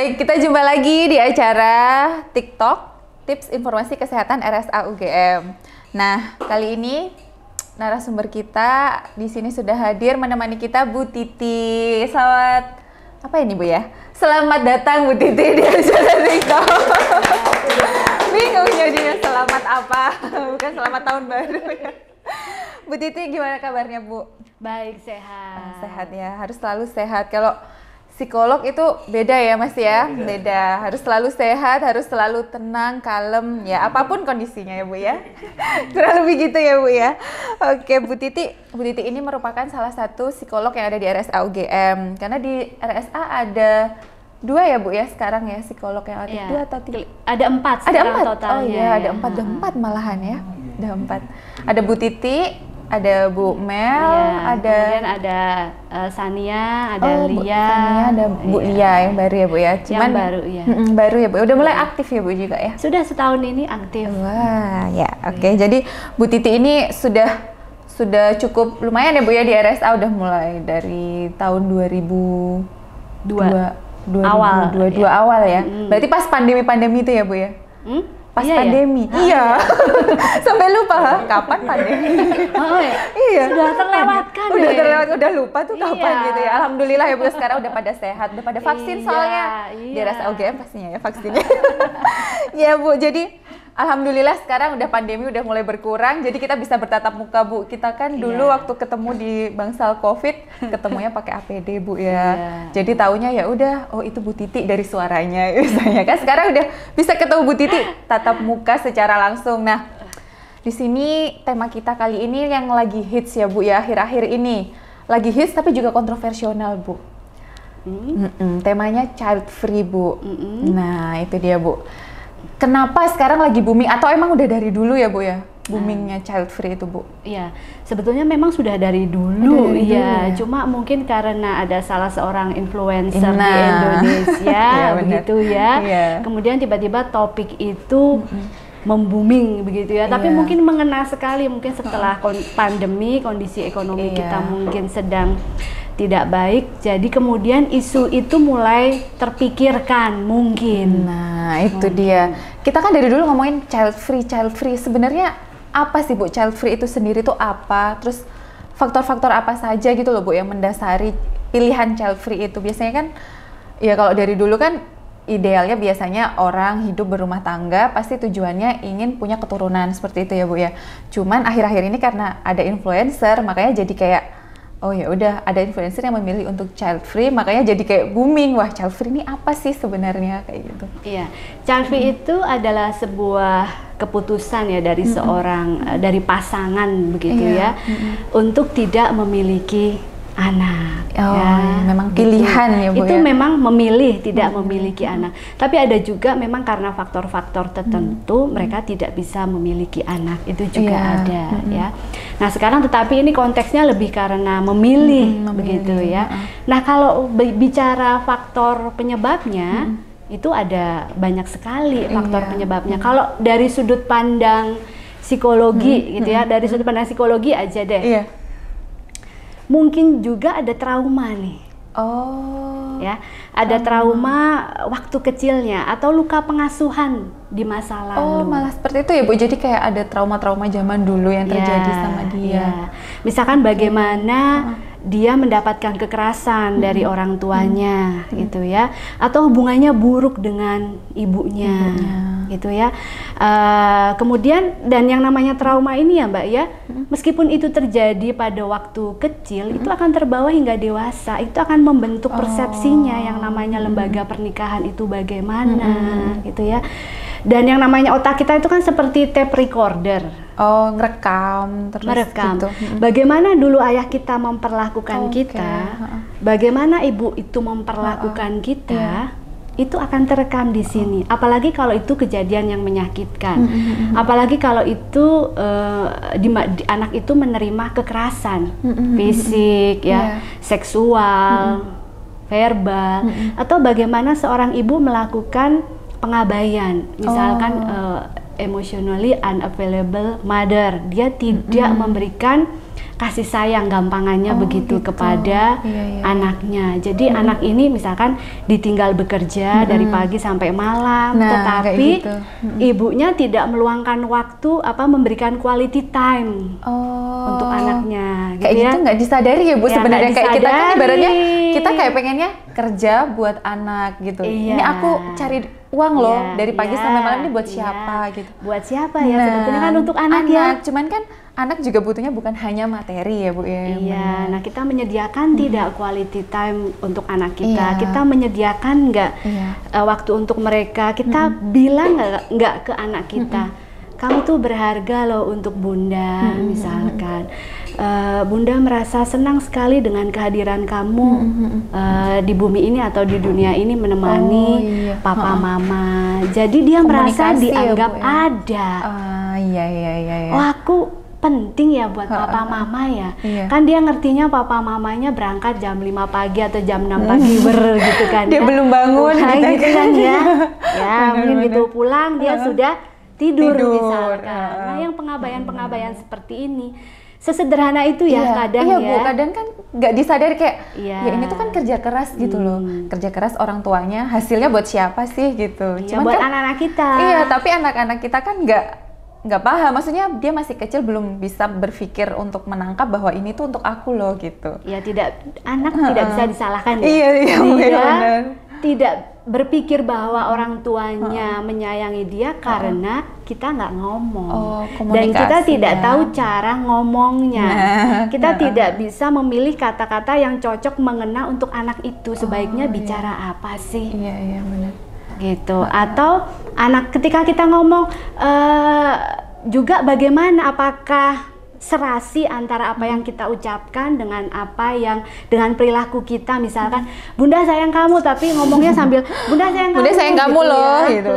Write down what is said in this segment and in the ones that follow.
Baik, kita jumpa lagi di acara TikTok Tips Informasi Kesehatan RSA UGM. Nah, kali ini narasumber kita di sini sudah hadir menemani kita Bu Titi. Selamat apa ini Bu ya? Selamat datang Bu Titi di acara TikTok. Bingung jadinya selamat apa? Bukan selamat tahun baru ya. Bu Titi gimana kabarnya Bu? Baik, sehat. Sehat ya, harus selalu sehat. Kalau psikolog itu beda ya Mas ya, beda. Harus selalu sehat, harus selalu tenang, kalem ya, apapun kondisinya ya Bu ya. Kurang lebih gitu ya Bu ya. Oke Bu Titi ini merupakan salah satu psikolog yang ada di RSA UGM. Karena di RSA ada 2 ya Bu ya sekarang ya, psikolog yang aktif. Ya, 2 atau 3? Ada 4 sekarang totalnya. Oh iya, ada 4, ada 4 malahan ya. Ada 4. Ada Bu Titi, ada Bu Mel, Ya, ada kemudian ada Sania, ada Lia, Sania, ada Bu Lia yang baru ya Bu ya. Cuman baru ya. Baru ya Bu. Udah mulai aktif ya Bu juga ya. Sudah setahun ini aktif. Wah, ya oke. Jadi Bu Titi ini sudah cukup lumayan ya Bu ya di RSA, udah mulai dari tahun 2022 awal ya. Berarti pas pandemi itu ya Bu ya? Pas pandemi. Iya. Sampai lupa kapan pandemi. Oh ya. Iya. Sudah terlewatkan. Udah lupa tuh kapan gitu ya. Alhamdulillah ya Bu, sekarang udah pada sehat, udah pada vaksin soalnya. Di RSA UGM pastinya ya vaksinnya. Ya Bu, jadi alhamdulillah sekarang udah pandemi udah mulai berkurang, jadi kita bisa bertatap muka Bu. Kita kan dulu waktu ketemu di bangsal Covid, ketemunya pakai APD Bu ya. Jadi taunya ya udah, oh itu Bu Titi dari suaranya misalnya kan. Sekarang udah bisa ketemu Bu Titi tatap muka secara langsung. Nah, di sini tema kita kali ini yang lagi hits ya Bu ya, akhir-akhir ini. Lagi hits tapi juga kontroversial Bu. Temanya child free Bu. Nah, itu dia Bu. Kenapa sekarang lagi booming atau emang udah dari dulu ya Bu ya boomingnya child free itu Bu? Iya, sebetulnya memang sudah dari dulu ya. Cuma mungkin karena ada salah seorang influencer di Indonesia begitu ya. Kemudian tiba-tiba topik itu membooming begitu ya. Tapi mungkin mengena sekali mungkin setelah pandemi, kondisi ekonomi kita mungkin sedang tidak baik, jadi kemudian isu itu mulai terpikirkan mungkin. Nah itu dia, kita kan dari dulu ngomongin child free, sebenarnya apa sih Bu child free itu sendiri tuh apa? Terus faktor-faktor apa saja gitu loh Bu yang mendasari pilihan child free itu? Biasanya kan, ya kalau dari dulu kan idealnya biasanya orang hidup berumah tangga pasti tujuannya ingin punya keturunan seperti itu ya Bu ya. Cuman akhir-akhir ini karena ada influencer makanya jadi kayak oh ya udah ada influencer yang memilih untuk child free, makanya jadi kayak booming. Wah, child free ini apa sih sebenarnya kayak gitu? Iya, child free itu adalah sebuah keputusan ya dari seorang dari pasangan begitu ya untuk tidak memiliki anak. Memang pilihan ya Bu itu ya? memang memilih tidak memiliki anak. Tapi ada juga memang karena faktor-faktor tertentu mereka tidak bisa memiliki anak. Itu juga ada ya. Nah sekarang tetapi ini konteksnya lebih karena memilih begitu ya. Nah kalau bicara faktor penyebabnya itu ada banyak sekali faktor penyebabnya. Kalau dari sudut pandang psikologi gitu ya, dari sudut pandang psikologi aja deh. Mungkin juga ada trauma nih. Ya, ada trauma waktu kecilnya atau luka pengasuhan di masa lalu. Malah seperti itu ya Bu. Jadi kayak ada trauma-trauma zaman dulu yang terjadi sama dia. Misalkan bagaimana dia mendapatkan kekerasan dari orang tuanya gitu ya, atau hubungannya buruk dengan ibunya. Gitu ya. Kemudian dan yang namanya trauma ini ya Mbak ya, meskipun itu terjadi pada waktu kecil, itu akan terbawa hingga dewasa. Itu akan membentuk persepsinya yang namanya lembaga pernikahan itu bagaimana gitu ya. Dan yang namanya otak kita itu kan seperti tape recorder. Ngerekam terus gitu. Bagaimana dulu ayah kita memperlakukan kita, bagaimana ibu itu memperlakukan kita, itu akan terekam di sini. Apalagi kalau itu kejadian yang menyakitkan. Apalagi kalau itu anak itu menerima kekerasan fisik, seksual, verbal, atau bagaimana seorang ibu melakukan pengabaian, misalkan emotionally unavailable mother. Dia tidak memberikan kasih sayang gampangannya begitu kepada anaknya. Jadi anak ini misalkan ditinggal bekerja dari pagi sampai malam, tetapi ibunya tidak meluangkan waktu memberikan quality time untuk anaknya. Kayak gitu nggak disadari ya Bu, sebenarnya kayak kita kan ibaratnya kita kayak pengennya kerja buat anak gitu. Ini aku cari uang loh dari pagi sampai malam ini buat siapa gitu. Buat siapa ya? Sebetulnya kan untuk anak ya. Cuman kan anak juga butuhnya bukan hanya materi ya Bu ya. Iya, nah kita menyediakan tidak quality time untuk anak kita. Kita menyediakan nggak waktu untuk mereka. Kita bilang nggak ke anak kita, kamu tuh berharga loh untuk Bunda, misalkan. Bunda merasa senang sekali dengan kehadiran kamu di bumi ini atau di dunia ini menemani papa mama. Jadi dia merasa dianggap ada. Oh, aku penting ya buat papa mama ya. Kan dia ngertinya papa mamanya berangkat jam 5 pagi atau jam 6 pagi gitu kan. Dia belum bangun gitu kan ya. Ya, mungkin gitu pulang dia sudah tidur misalkan. Nah, yang pengabaian-pengabaian seperti ini sesederhana itu ya kadang Bu, kadang kan nggak disadari kayak ya ini tuh kan kerja keras gitu loh, kerja keras orang tuanya, hasilnya buat siapa sih gitu. Cuman buat anak-anak kita. Iya, tapi anak-anak kita kan nggak paham, maksudnya dia masih kecil belum bisa berpikir untuk menangkap bahwa ini tuh untuk aku loh gitu. Ya anak tidak bisa disalahkan ya. Iya, tidak berpikir bahwa orang tuanya menyayangi dia karena kita nggak ngomong dan kita tidak tahu cara ngomongnya. Kita tidak bisa memilih kata-kata yang cocok mengena untuk anak itu. Sebaiknya bicara apa sih? Iya benar. Gitu. Atau anak ketika kita ngomong juga bagaimana, apakah serasi antara apa yang kita ucapkan dengan dengan perilaku kita. Misalkan Bunda sayang kamu tapi ngomongnya sambil Bunda sayang kamu gitu loh ya. Gitu.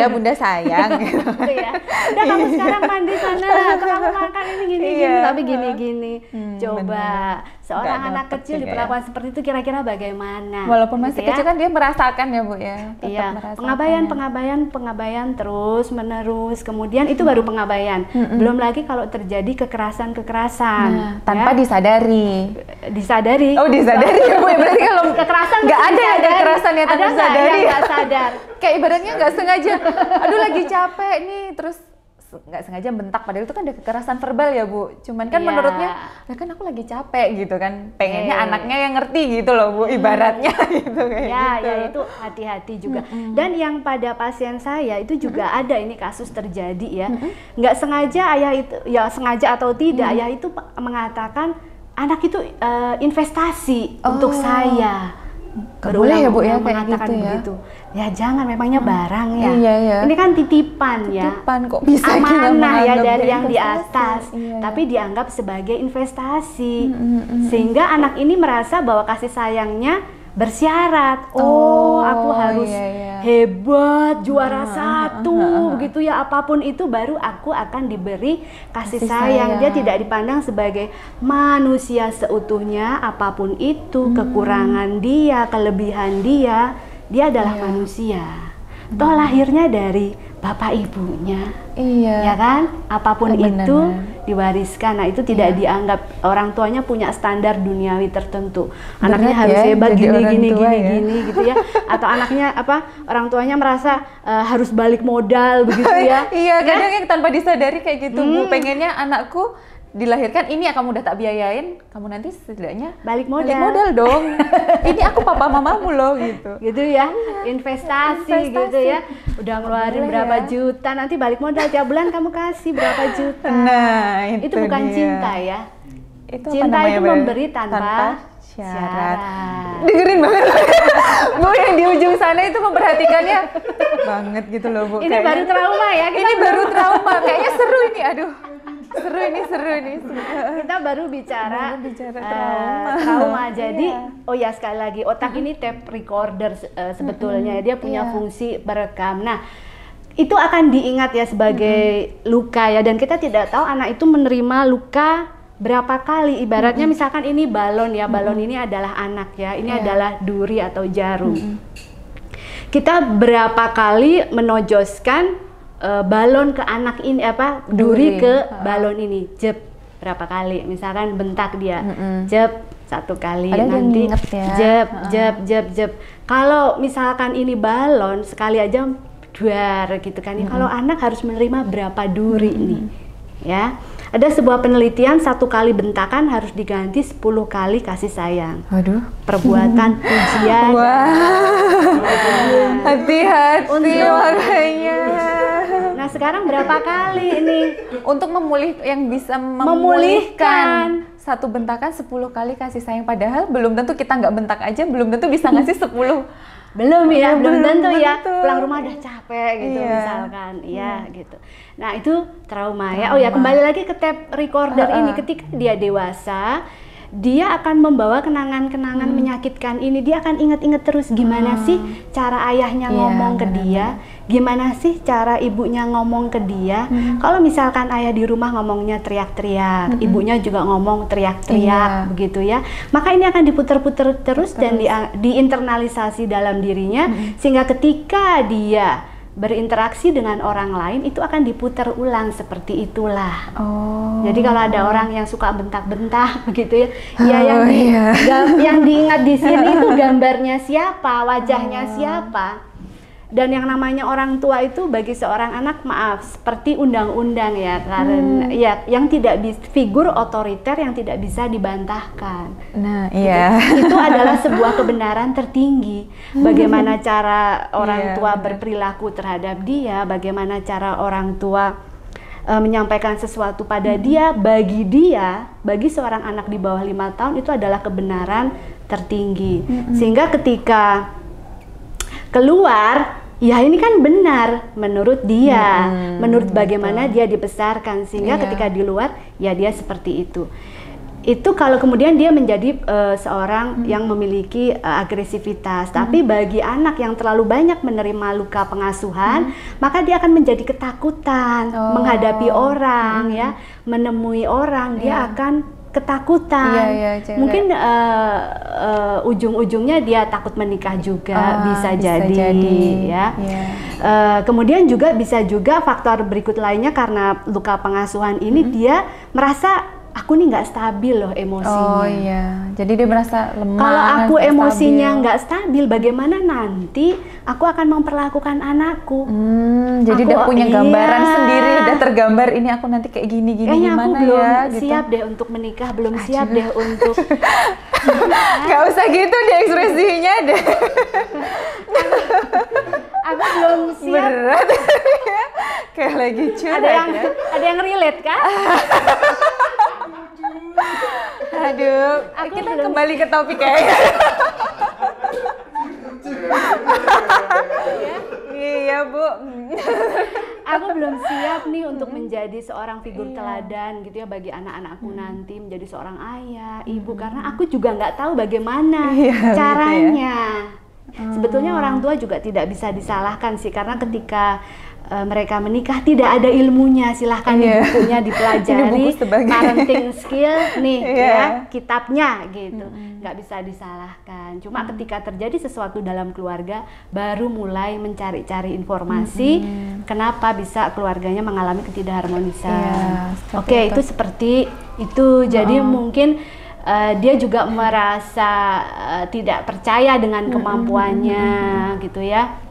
Iya Bunda sayang gitu. Udah kamu sekarang mandi sana atau kamu makan ini gini tapi gini. Coba seorang anak kecil diperlakukan seperti itu kira-kira bagaimana? Walaupun masih kecil kan dia merasakan ya Bu ya. Pengabaian terus menerus, kemudian itu baru pengabaian. Belum lagi kalau terjadi kekerasan tanpa disadari. Oh, disadari ya Bu ya, berarti kalau kekerasan nggak ada kekerasan yang tanpa disadari. Nggak sadar. Kayak ibaratnya nggak sengaja, aduh lagi capek nih, terus nggak sengaja bentak, padahal itu kan ada kekerasan verbal ya Bu. Cuman kan menurutnya, kan aku lagi capek gitu kan, pengennya anaknya yang ngerti gitu loh Bu, ibaratnya gitu kayak gitu. Ya itu hati-hati juga. Dan yang pada pasien saya itu juga ada ini kasus terjadi ya, nggak sengaja ayah itu, ya sengaja atau tidak, ayah itu mengatakan anak itu investasi untuk saya. Boleh ya Bu ya kayak mengatakan gitu ya. Begitu. Ya jangan, memangnya barang ya. Iya. Ini kan titipan ya. Kok bisa amanah ya dari yang di atas. Tapi dianggap sebagai investasi. Sehingga anak ini merasa bahwa kasih sayangnya bersyarat. Aku harus hebat, juara satu begitu ya, apapun itu baru aku akan diberi kasih sayang. Dia tidak dipandang sebagai manusia seutuhnya, apapun itu kekurangan dia, kelebihan dia adalah manusia. Toh lahirnya dari bapak ibunya. Ya kan? Apapun itu diwariskan. Nah, itu tidak dianggap, orang tuanya punya standar duniawi tertentu. Anaknya harus hebat gini gitu ya. Atau anaknya orang tuanya merasa harus balik modal begitu ya. Kadang yang tanpa disadari kayak gitu Bu. Pengennya anakku dilahirkan ini ya, kamu udah tak biayain, kamu nanti setidaknya balik modal dong. Ini aku papa mamamu loh gitu. Gitu ya, investasi gitu ya. Udah ngeluarin berapa juta, nanti balik modal tiap bulan kamu kasih berapa juta. Nah, itu bukan cinta ya. Cinta itu memberi tanpa syarat. Dengerin banget Bu, yang di ujung sana itu memperhatikannya banget gitu loh Bu. Ini baru trauma ya. Ini baru trauma, kayaknya seru ini, aduh. Seru ini. Kita baru bicara trauma. Jadi, sekali lagi, otak ini tape recorder sebetulnya. Dia punya fungsi berekam. Nah, itu akan diingat ya sebagai luka ya. Dan kita tidak tahu anak itu menerima luka berapa kali. Ibaratnya misalkan ini balon ya. Balon ini adalah anak ya. Ini adalah duri atau jarum. Kita berapa kali menojoskan balon ke anak ini duri ke balon ini, jep berapa kali, misalkan bentak dia, jep 1 kali, nanti jep. Kalau misalkan ini balon sekali aja duar gitu kan, kalau anak harus menerima berapa duri nih, ya. Ada sebuah penelitian 1 kali bentakan harus diganti 10 kali kasih sayang. Waduh. Perbuatan pujian. Wah. Hati-hati makanya. Nah sekarang berapa kali ini? Untuk yang bisa memulihkan 1 bentakan 10 kali kasih sayang, padahal belum tentu kita nggak bentak aja, belum tentu bisa ngasih 10. Belum tentu ya, pulang rumah udah capek gitu misalkan, gitu. Nah itu trauma ya. Oh ya, kembali lagi ke tape recorder ini, ketika dia dewasa, dia akan membawa kenangan-kenangan menyakitkan ini. Dia akan inget-inget terus gimana sih cara ayahnya ngomong ke dia, gimana sih cara ibunya ngomong ke dia. Kalau misalkan ayah di rumah ngomongnya teriak-teriak, ibunya juga ngomong teriak-teriak, begitu ya. Maka ini akan diputer-puter terus dan diinternalisasi dalam dirinya, sehingga ketika dia berinteraksi dengan orang lain itu akan diputar ulang seperti itulah. Jadi kalau ada orang yang suka bentak-bentak begitu ya, yang diingat di sini itu gambarnya siapa, wajahnya siapa. Dan yang namanya orang tua itu bagi seorang anak, maaf, seperti undang-undang ya, karena yang tidak figur otoriter yang tidak bisa dibantahkan. Nah, itu adalah sebuah kebenaran tertinggi. Bagaimana cara orang tua berperilaku terhadap dia, bagaimana cara orang tua menyampaikan sesuatu pada dia, bagi seorang anak di bawah 5 tahun itu adalah kebenaran tertinggi. Sehingga ketika keluar, ya ini kan benar menurut dia, menurut bagaimana dia dibesarkan, sehingga ketika di luar ya dia seperti itu. Itu kalau kemudian dia menjadi seorang yang memiliki agresivitas. Tapi bagi anak yang terlalu banyak menerima luka pengasuhan, maka dia akan menjadi ketakutan menghadapi orang, ya, menemui orang, dia akan ketakutan. Mungkin ujung-ujungnya dia takut menikah juga, bisa jadi ya. Kemudian bisa juga faktor berikut lainnya, karena luka pengasuhan ini dia merasa aku nih nggak stabil loh emosinya. Jadi dia merasa lemah. Kalau aku emosinya nggak stabil, bagaimana nanti aku akan memperlakukan anakku? Jadi udah punya gambaran sendiri, udah tergambar ini aku nanti kayak gini kayaknya gimana aku belum gitu. siap deh untuk menikah, belum siap deh untuk. Gak usah gitu deh ekspresinya deh. Aku belum siap. Berat. Kayak lagi curhat. Ada yang relate kan? Aduh, kita kembali ke topik kayaknya. Iya Bu. Aku belum siap nih untuk menjadi seorang figur teladan gitu ya bagi anak-anakku nanti, menjadi seorang ayah, ibu, karena aku juga nggak tahu bagaimana caranya. Gitu ya. Sebetulnya orang tua juga tidak bisa disalahkan sih, karena ketika mereka menikah tidak ada ilmunya, silahkan di bukunya dipelajari, parenting skill nih ya, kitabnya gitu, nggak bisa disalahkan. Cuma ketika terjadi sesuatu dalam keluarga, baru mulai mencari-cari informasi kenapa bisa keluarganya mengalami ketidakharmonisan. Oke, itu seperti itu. Jadi mungkin dia juga merasa tidak percaya dengan kemampuannya gitu ya.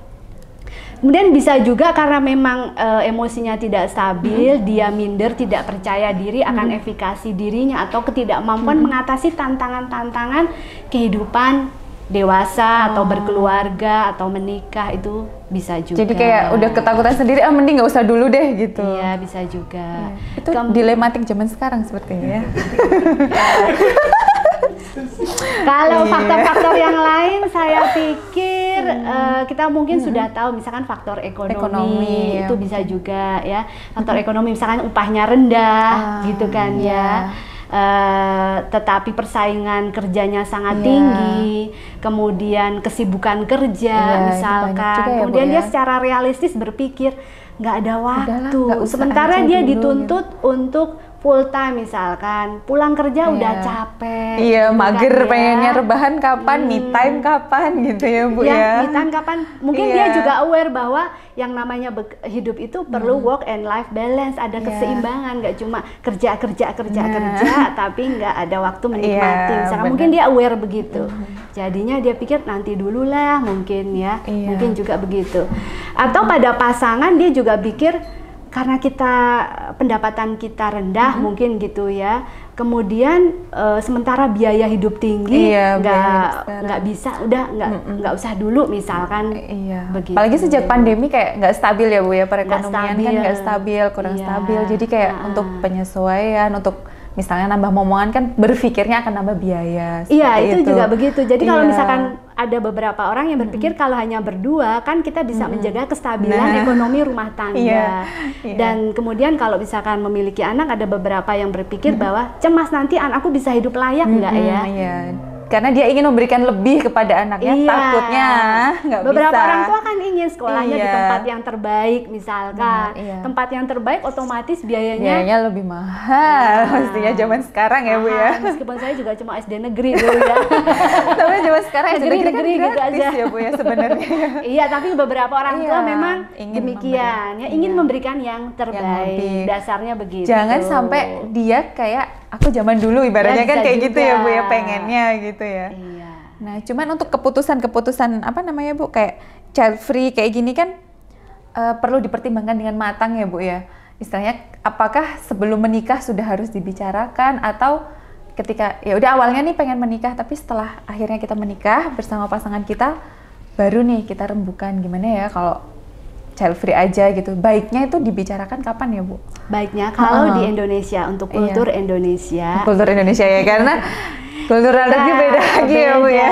Kemudian bisa juga karena memang emosinya tidak stabil, dia minder, tidak percaya diri akan efikasi dirinya atau ketidakmampuan mengatasi tantangan-tantangan kehidupan dewasa atau berkeluarga atau menikah, itu bisa juga. Jadi kayak udah ketakutan sendiri, mending nggak usah dulu deh gitu. Iya, bisa juga. Itu dilematik zaman sekarang sepertinya ya. Kalau faktor-faktor yang lain saya pikir kita mungkin sudah tahu, misalkan faktor ekonomi itu bisa juga ya. Faktor ekonomi misalkan upahnya rendah gitu kan ya. Tetapi persaingan kerjanya sangat tinggi, kemudian kesibukan kerja misalkan, kemudian dia secara realistis berpikir nggak ada waktu, sementara dia dituntut untuk full time misalkan, pulang kerja udah capek. Iya, gitu mager kan, pengennya rebahan kapan, me time kapan gitu ya Bu ya. Me time kapan? Mungkin dia juga aware bahwa yang namanya hidup itu perlu work and life balance, ada keseimbangan, nggak cuma kerja tapi nggak ada waktu menikmati. Misalkan mungkin dia aware begitu. Jadinya dia pikir nanti dulu lah mungkin ya. Mungkin juga begitu. Atau pada pasangan dia juga pikir karena pendapatan kita rendah mungkin gitu ya, kemudian sementara biaya hidup tinggi nggak bisa, udah nggak usah dulu misalkan. Begitu. Apalagi sejak pandemi kayak nggak stabil ya Bu ya, perekonomian kan nggak stabil, kurang stabil, jadi kayak untuk penyesuaian, untuk misalnya nambah momongan kan berpikirnya akan nambah biaya. Iya, itu juga begitu. Jadi kalau misalkan ada beberapa orang yang berpikir kalau hanya berdua kan kita bisa menjaga kestabilan ekonomi rumah tangga. Dan kemudian kalau misalkan memiliki anak, ada beberapa yang berpikir bahwa cemas nanti anakku bisa hidup layak nggak ya? Karena dia ingin memberikan lebih kepada anaknya, takutnya nggak bisa. Beberapa orang tua kan ingin sekolahnya di tempat yang terbaik misalkan. Tempat yang terbaik otomatis biayanya lebih mahal pastinya zaman sekarang ya Bu ya. Meskipun saya juga cuma SD negeri dulu ya. Tapi zaman sekarang SD negeri kan gitu gratis aja ya Bu ya sebenarnya. Iya, tapi beberapa orang tua memang demikian ya, ingin memberikan yang terbaik. Dasarnya begitu. Jangan sampai dia kayak aku zaman dulu ibaratnya kan kayak gitu ya Bu ya, pengennya gitu ya. Nah, cuman untuk keputusan apa namanya Bu, kayak child free kayak gini kan perlu dipertimbangkan dengan matang ya Bu ya. Istilahnya apakah sebelum menikah sudah harus dibicarakan, atau ketika ya udah awalnya nih pengen menikah tapi setelah akhirnya kita menikah bersama pasangan kita baru nih kita rembukan gimana ya kalau child free aja gitu. Baiknya itu dibicarakan kapan ya Bu? Baiknya kalau di Indonesia, untuk kultur Indonesia. Kultur Indonesia ya, karena kultur lagi beda lagi ya Bu ya.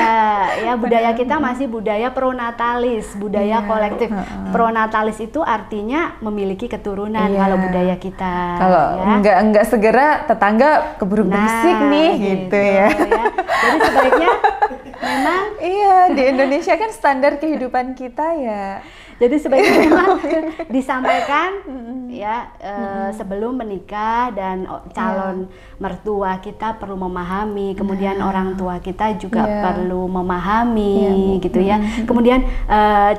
Ya, budaya kita masih budaya pronatalis, budaya kolektif. Pronatalis itu artinya memiliki keturunan kalau budaya kita. Kalau enggak segera tetangga keburu berisik nih gitu ya. Jadi sebaiknya memang di Indonesia kan standar kehidupan kita ya. Jadi sebaiknya memang disampaikan ya sebelum menikah, dan calon mertua kita perlu memahami, kemudian orang tua kita juga perlu memahami gitu ya. Kemudian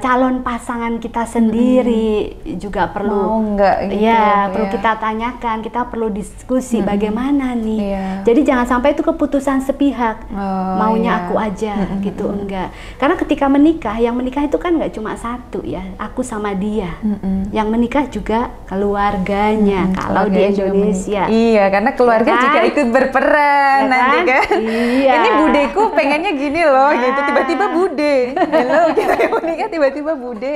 calon pasangan kita sendiri juga perlu perlu kita tanyakan, kita perlu diskusi bagaimana nih. Jadi jangan sampai itu keputusan sepihak, maunya aku aja gitu, enggak. Karena ketika menikah, yang menikah itu kan nggak cuma satu ya, aku sama dia. Yang menikah juga keluarganya kalau di Indonesia. Iya, karena keluarga juga ikut berperan nanti kan. Ini budeku pengennya gini loh gitu, tiba-tiba bude. Halo gitu ya, menikah tiba-tiba bude.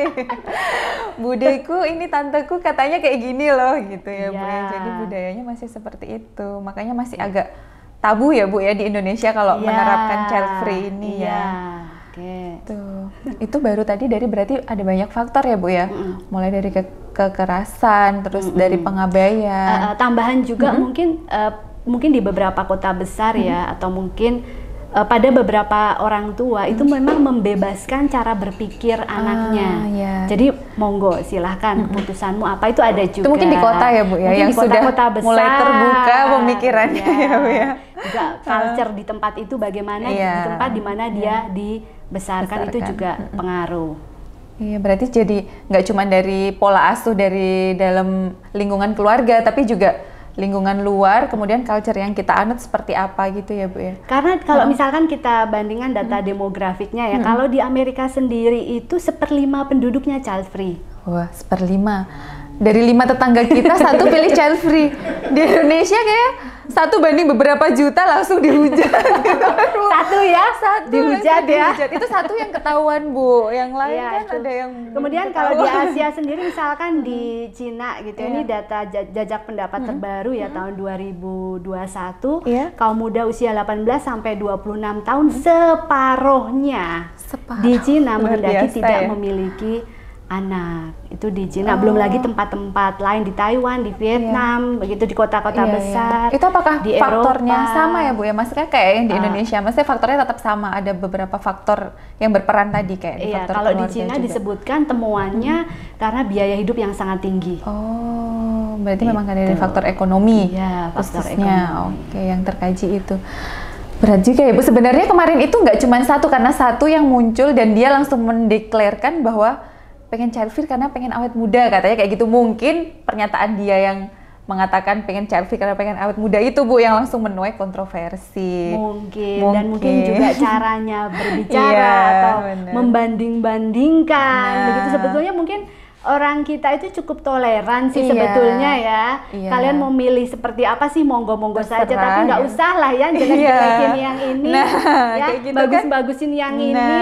Budeku ini tanteku katanya kayak gini loh gitu ya Bu. Jadi budayanya masih seperti itu. Makanya masih agak tabu ya Bu ya di Indonesia kalau menerapkan child free ini ya. Tuh. Itu baru tadi dari berarti ada banyak faktor ya Bu ya. Mulai dari kekerasan, terus dari pengabaian. Tambahan juga mungkin di beberapa kota besar ya, atau mungkin pada beberapa orang tua itu memang membebaskan cara berpikir anaknya. Jadi monggo silahkan keputusanmu apa, itu ada juga. Itu mungkin di kota ya Bu ya, yang sudah besar, mulai terbuka pemikirannya ya Bu ya. Juga culture di tempat itu bagaimana, di tempat di mana dia dibesarkan itu juga pengaruh. Iya, berarti jadi nggak cuma dari pola asuh dari dalam lingkungan keluarga, tapi juga lingkungan luar, kemudian culture yang kita anut seperti apa gitu ya Bu ya. Karena kalau misalkan kita bandingkan data demografiknya ya, kalau di Amerika sendiri itu 1/5 penduduknya child free. Wah, 1/5. Dari 5 tetangga kita, 1 pilih child free. Di Indonesia kayak 1 banding beberapa juta langsung dihujat. Satu dihujat ya. Itu 1 yang ketahuan Bu, yang lain kan itu ada yang. Kemudian kalau di Asia sendiri, misalkan di Cina gitu, ini data jajak pendapat terbaru ya tahun 2021, kaum muda usia 18 sampai 26 tahun separuhnya di Cina menghendaki tidak memiliki anak. Itu di Cina, belum lagi tempat-tempat lain di Taiwan, di Vietnam, begitu di kota-kota besar. Itu apakah di faktornya Eropa sama ya Bu ya? Maksudnya kayak yang di Indonesia, maksudnya faktornya tetap sama, ada beberapa faktor yang berperan tadi kayak di faktor kalau di keluarga Cina juga. Disebutkan temuannya karena biaya hidup yang sangat tinggi. berarti memang ada dari faktor ekonomi. Iya, faktor khususnya. Oke, yang terkaji itu. Berat juga ya Bu. Sebenarnya kemarin itu nggak cuma satu, karena satu yang muncul dan dia langsung mendeklarkan bahwa pengen child free karena pengen awet muda, katanya kayak gitu. Mungkin pernyataan dia yang mengatakan pengen child free karena pengen awet muda itu Bu yang langsung menuai kontroversi. Mungkin. Dan mungkin juga caranya berbicara atau membanding-bandingkan. Begitu sebetulnya mungkin orang kita itu cukup toleran sih sebetulnya ya. Kalian mau milih seperti apa sih, monggo-monggo saja, tapi nggak usah lah ya jelek-jelekin yang ini, ya gitu bagus-bagusin yang ini.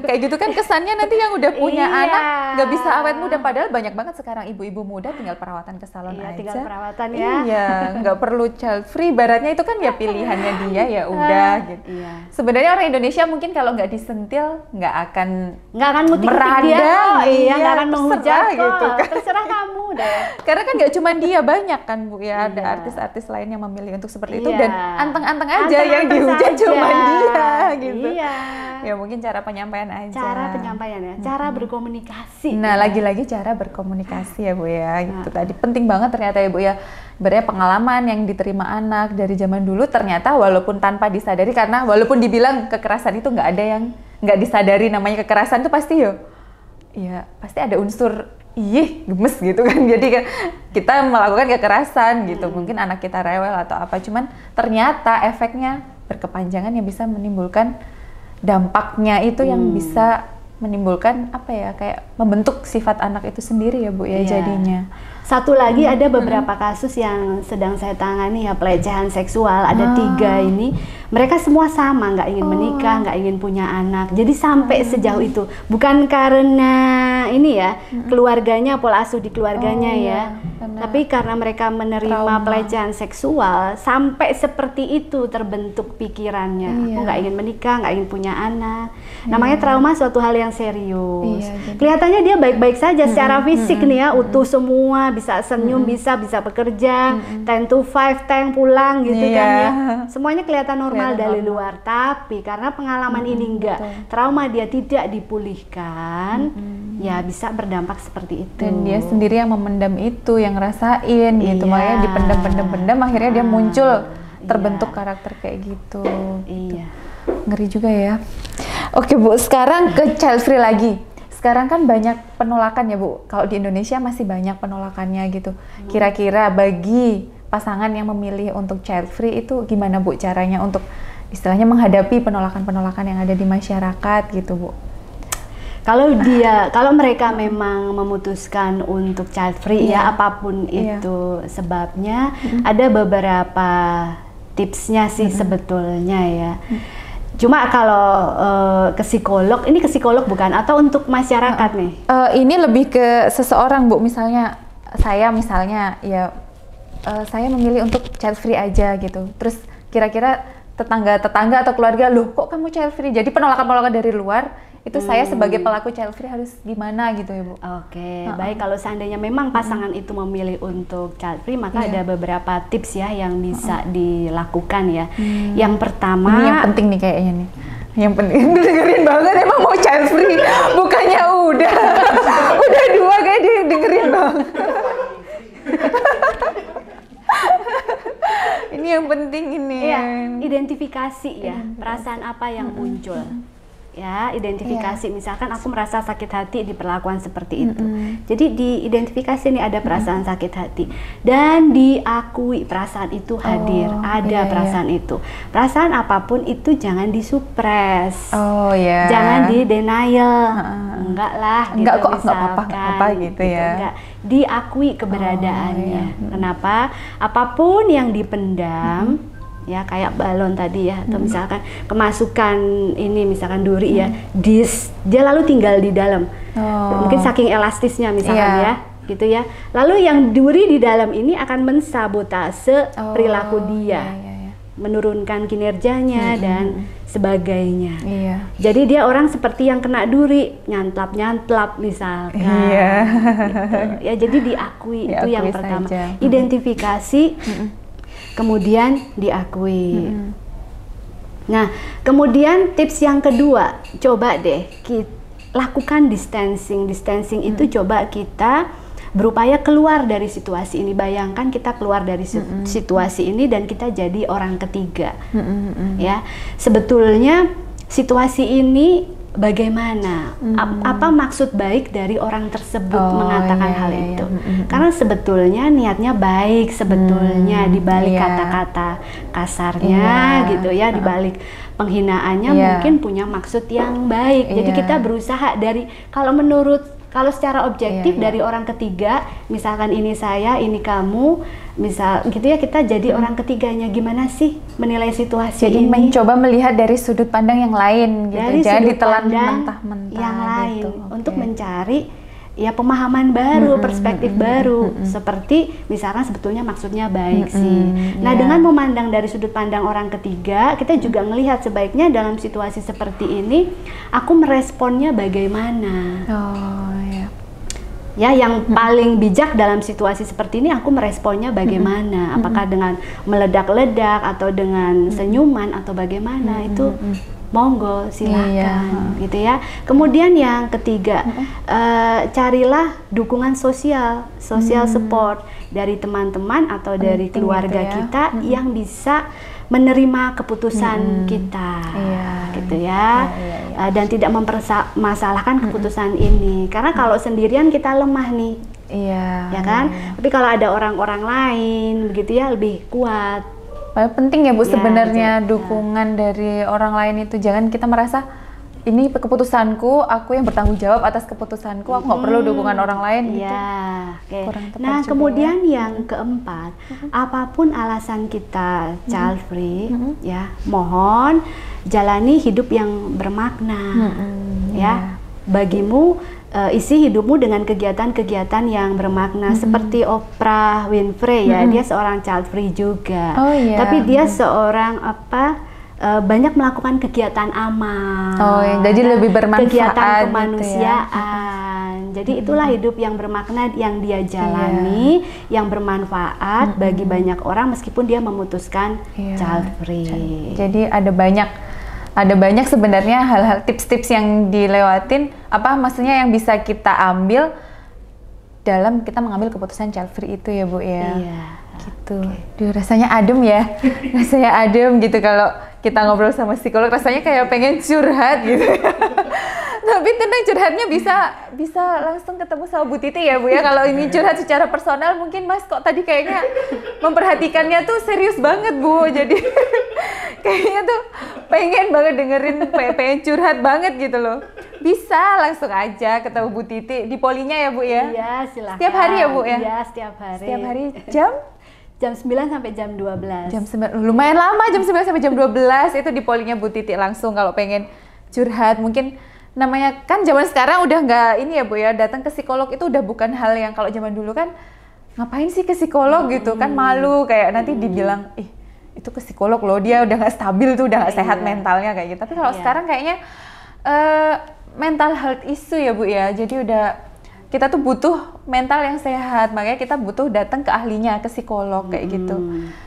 Kayak gitu kan kesannya nanti yang udah punya anak nggak bisa awet muda, padahal banyak banget sekarang ibu-ibu muda tinggal perawatan ke salon aja. Tinggal perawatan ya. Iya, nggak perlu child free. Baratnya itu kan ya pilihannya dia, ya udah gitu. Sebenarnya orang Indonesia mungkin kalau nggak disentil nggak akan mutik-mutik dia, nggak akan menghujat gitu kan. Terserah kamu deh. Karena kan nggak cuma dia, banyak kan Bu ya, ada artis-artis lain yang memilih untuk seperti itu, dan anteng-anteng aja yang dihujat cuma dia gitu. Ya mungkin cara penyampaian aja. Cara penyampaian ya, cara berkomunikasi. Nah, lagi-lagi cara berkomunikasi ya Bu ya, gitu tadi penting banget ternyata ya Bu ya. Sebenarnya pengalaman yang diterima anak dari zaman dulu ternyata walaupun tanpa disadari, karena walaupun dibilang kekerasan itu nggak ada yang nggak disadari, namanya kekerasan itu pasti ya pasti ada unsur gemes gitu kan. Jadi kan kita melakukan kekerasan gitu, mungkin anak kita rewel atau apa, cuman ternyata efeknya berkepanjangan yang bisa menimbulkan dampaknya itu yang bisa menimbulkan apa ya, kayak membentuk sifat anak itu sendiri ya Bu ya jadinya. Satu lagi ada beberapa kasus yang sedang saya tangani ya, pelecehan seksual, ada 3 ini. Mereka semua sama, nggak ingin menikah, nggak ingin punya anak. Jadi sampai sejauh itu, bukan karena ini ya, keluarganya, pola asuh di keluarganya tapi karena mereka menerima pelecehan seksual, sampai seperti itu terbentuk pikirannya. Aku nggak ingin menikah, nggak ingin punya anak. Namanya trauma suatu hal yang serius. Kelihatannya dia baik-baik saja secara fisik nih ya, utuh semua, bisa senyum, bisa bekerja, 10 to 5, tank pulang gitu kan ya. Semuanya kelihatan normal dari luar, tapi karena pengalaman ini enggak, trauma dia tidak dipulihkan, ya bisa berdampak seperti itu. Dan dia sendiri yang memendam itu, yang ngerasain gitu, makanya dipendam-pendam, akhirnya dia muncul, terbentuk karakter kayak gitu. Ngeri juga ya. Oke Bu, sekarang ke child free lagi. Sekarang kan banyak penolakan ya Bu, kalau di Indonesia masih banyak penolakannya gitu. Kira-kira bagi pasangan yang memilih untuk child free itu gimana Bu caranya untuk istilahnya menghadapi penolakan-penolakan yang ada di masyarakat gitu Bu? Kalau mereka memang memutuskan untuk child free ya, apapun itu sebabnya, ada beberapa tipsnya sih sebetulnya ya. Cuma kalau ke psikolog, ini ke psikolog bukan? Atau untuk masyarakat nih? Ini lebih ke seseorang Bu, misalnya saya ya saya memilih untuk child free aja gitu. Terus kira-kira tetangga atau keluarga, loh kok kamu child free? Jadi penolakan-penolakan dari luar, itu saya sebagai pelaku child free harus gimana gitu ya Bu? Oke, baik, kalau seandainya memang pasangan itu memilih untuk child free, maka ada beberapa tips ya yang bisa dilakukan ya. Yang pertama, ini yang penting nih kayaknya nih. Yang penting dengerin banget, emang mau child free, bukannya udah 2 kayak dia dengerin banget. Ini yang penting ini. Identifikasi ya, perasaan apa yang muncul. Ya, identifikasi, misalkan aku merasa sakit hati di perlakuan seperti itu. Jadi diidentifikasi nih, ada perasaan sakit hati dan diakui perasaan itu hadir, ada perasaan itu. Perasaan apapun itu jangan disupres. Jangan di denial. Enggak lah, enggak gitu, kok, enggak apa-apa gitu ya. Enggak, diakui keberadaannya. Kenapa? Apapun yang dipendam, ya kayak balon tadi ya, atau misalkan kemasukan ini, misalkan duri ya, dia lalu tinggal di dalam, mungkin saking elastisnya misalkan ya, gitu ya. Lalu yang duri di dalam ini akan mensabotase perilaku dia, menurunkan kinerjanya dan sebagainya. Jadi dia orang seperti yang kena duri, nyantlap misalkan. Gitu. Ya, jadi diakui itu yang pertama. Identifikasi. Kemudian diakui. Nah, kemudian tips yang kedua, coba deh lakukan distancing. Distancing itu coba kita berupaya keluar dari situasi ini. Bayangkan kita keluar dari situasi ini dan kita jadi orang ketiga. Ya, sebetulnya situasi ini bagaimana? Apa maksud baik dari orang tersebut mengatakan hal itu? Karena sebetulnya niatnya baik, sebetulnya di balik kata-kata kasarnya gitu ya, di balik penghinaannya mungkin punya maksud yang baik. Jadi kita berusaha dari, kalau secara objektif dari orang ketiga, misalkan ini saya, ini kamu, misal gitu ya, kita jadi orang ketiganya, gimana sih menilai situasi jadi ini? Mencoba melihat dari sudut pandang yang lain gitu, dari jangan sudut ditelan pandang mentah-mentah yang lain gitu. Untuk mencari ya pemahaman baru, perspektif baru, seperti misalkan sebetulnya maksudnya baik sih. Nah, dengan memandang dari sudut pandang orang ketiga, kita juga melihat sebaiknya dalam situasi seperti ini, aku meresponnya bagaimana. Ya, yang paling bijak dalam situasi seperti ini, aku meresponnya bagaimana? Apakah dengan meledak-ledak atau dengan senyuman atau bagaimana? Itu monggo, silakan, gitu ya. Kemudian yang ketiga, carilah dukungan sosial support dari teman-teman atau dari keluarga kita yang bisa menerima keputusan kita, gitu ya. Dan tidak mempermasalahkan keputusan ini, karena kalau sendirian kita lemah nih, ya kan. Tapi kalau ada orang-orang lain, begitu ya, lebih kuat. Penting ya Bu, sebenarnya dukungan dari orang lain itu, jangan kita merasa ini keputusanku, aku yang bertanggung jawab atas keputusanku, aku nggak perlu dukungan orang lain gitu. Nah, kemudian yang keempat, apapun alasan kita child free, ya, mohon jalani hidup yang bermakna, ya. Bagimu isi hidupmu dengan kegiatan-kegiatan yang bermakna, seperti Oprah Winfrey ya, dia seorang child free juga, tapi dia seorang banyak melakukan kegiatan amal, jadi lebih bermanfaat, kegiatan kemanusiaan. Jadi itulah hidup yang bermakna yang dia jalani, yang bermanfaat bagi banyak orang meskipun dia memutuskan child free. Jadi ada banyak sebenarnya hal-hal, tips-tips yang dilewatin, maksudnya yang bisa kita ambil dalam kita mengambil keputusan child free itu ya Bu ya. Gitu. Duh, rasanya adem ya. Rasanya adem gitu kalau kita ngobrol sama psikolog, rasanya kayak pengen curhat gitu. Tapi tenang, curhatnya bisa langsung ketemu sama Bu Titi ya Bu ya. Kalau ini curhat secara personal, mungkin Mas kok tadi kayaknya memperhatikannya tuh serius banget Bu. Jadi kayaknya tuh pengen banget dengerin, pengen curhat banget gitu loh. Bisa langsung aja ketemu Bu Titi di Polinya ya Bu ya? Iya, silakan. Setiap hari ya Bu ya? Iya, setiap hari. Setiap hari jam 9 sampai jam 12. Jam 9, lumayan lama, jam 9 sampai jam 12 itu di Polinya Bu Titi langsung kalau pengen curhat. Mungkin namanya kan zaman sekarang udah nggak ini ya Bu ya, datang ke psikolog itu udah bukan hal yang kalau zaman dulu kan ngapain sih ke psikolog gitu kan, malu kayak nanti dibilang itu ke psikolog loh, dia udah nggak stabil tuh, udah nggak sehat mentalnya kayak gitu. Tapi kalau sekarang kayaknya mental health issue ya Bu ya, jadi udah kita tuh butuh mental yang sehat, makanya kita butuh datang ke ahlinya, ke psikolog kayak gitu.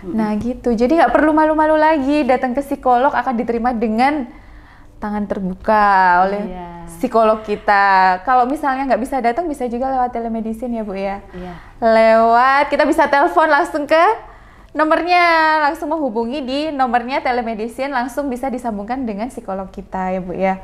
Nah gitu, jadi nggak perlu malu-malu lagi, datang ke psikolog akan diterima dengan tangan terbuka oleh psikolog kita. Kalau misalnya nggak bisa datang, bisa juga lewat telemedicine ya Bu ya. Lewat, kita bisa telepon langsung ke nomornya, langsung menghubungi di nomornya telemedicine, langsung bisa disambungkan dengan psikolog kita ya Bu ya.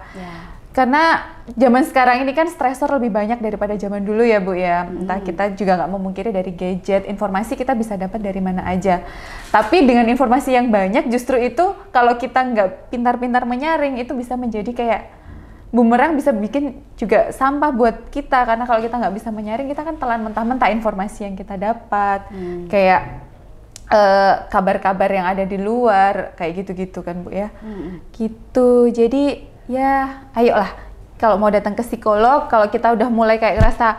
Karena zaman sekarang ini kan stresor lebih banyak daripada zaman dulu ya Bu ya. Entah kita juga nggak memungkiri dari gadget, informasi kita bisa dapat dari mana aja. Tapi dengan informasi yang banyak, justru itu kalau kita nggak pintar-pintar menyaring, itu bisa menjadi kayak bumerang, bisa bikin juga sampah buat kita. Karena kalau kita nggak bisa menyaring, kita kan telan mentah-mentah informasi yang kita dapat. Kayak kabar-kabar yang ada di luar, kayak gitu-gitu kan Bu ya. Gitu, jadi ya, ayolah kalau mau datang ke psikolog, kalau kita udah mulai kayak ngerasa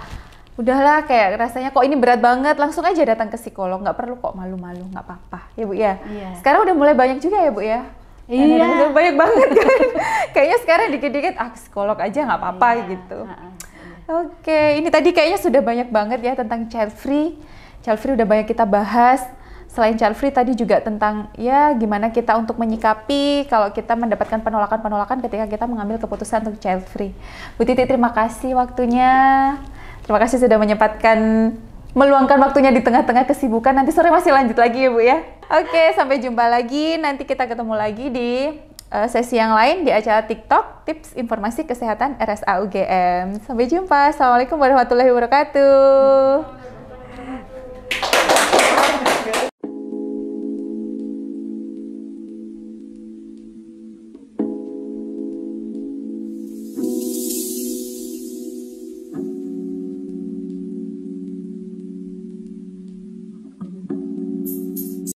udahlah kayak rasanya kok ini berat banget, langsung aja datang ke psikolog, nggak perlu kok malu-malu, nggak apa-apa ya Bu ya. Sekarang udah mulai banyak juga ya Bu ya. Udah banyak banget kan. Kayaknya sekarang dikit-dikit psikolog aja nggak apa-apa gitu. Oke, ini tadi kayaknya sudah banyak banget ya tentang child free. Child free udah banyak kita bahas. Selain child free tadi juga tentang ya gimana kita untuk menyikapi kalau kita mendapatkan penolakan-penolakan ketika kita mengambil keputusan untuk child free. Bu Titi, terima kasih waktunya. Terima kasih sudah meluangkan waktunya di tengah-tengah kesibukan. Nanti sore masih lanjut lagi ya Bu ya. Oke, sampai jumpa lagi. Nanti kita ketemu lagi di sesi yang lain di acara TikTok Tips Informasi Kesehatan RSA UGM. Sampai jumpa. Assalamualaikum warahmatullahi wabarakatuh.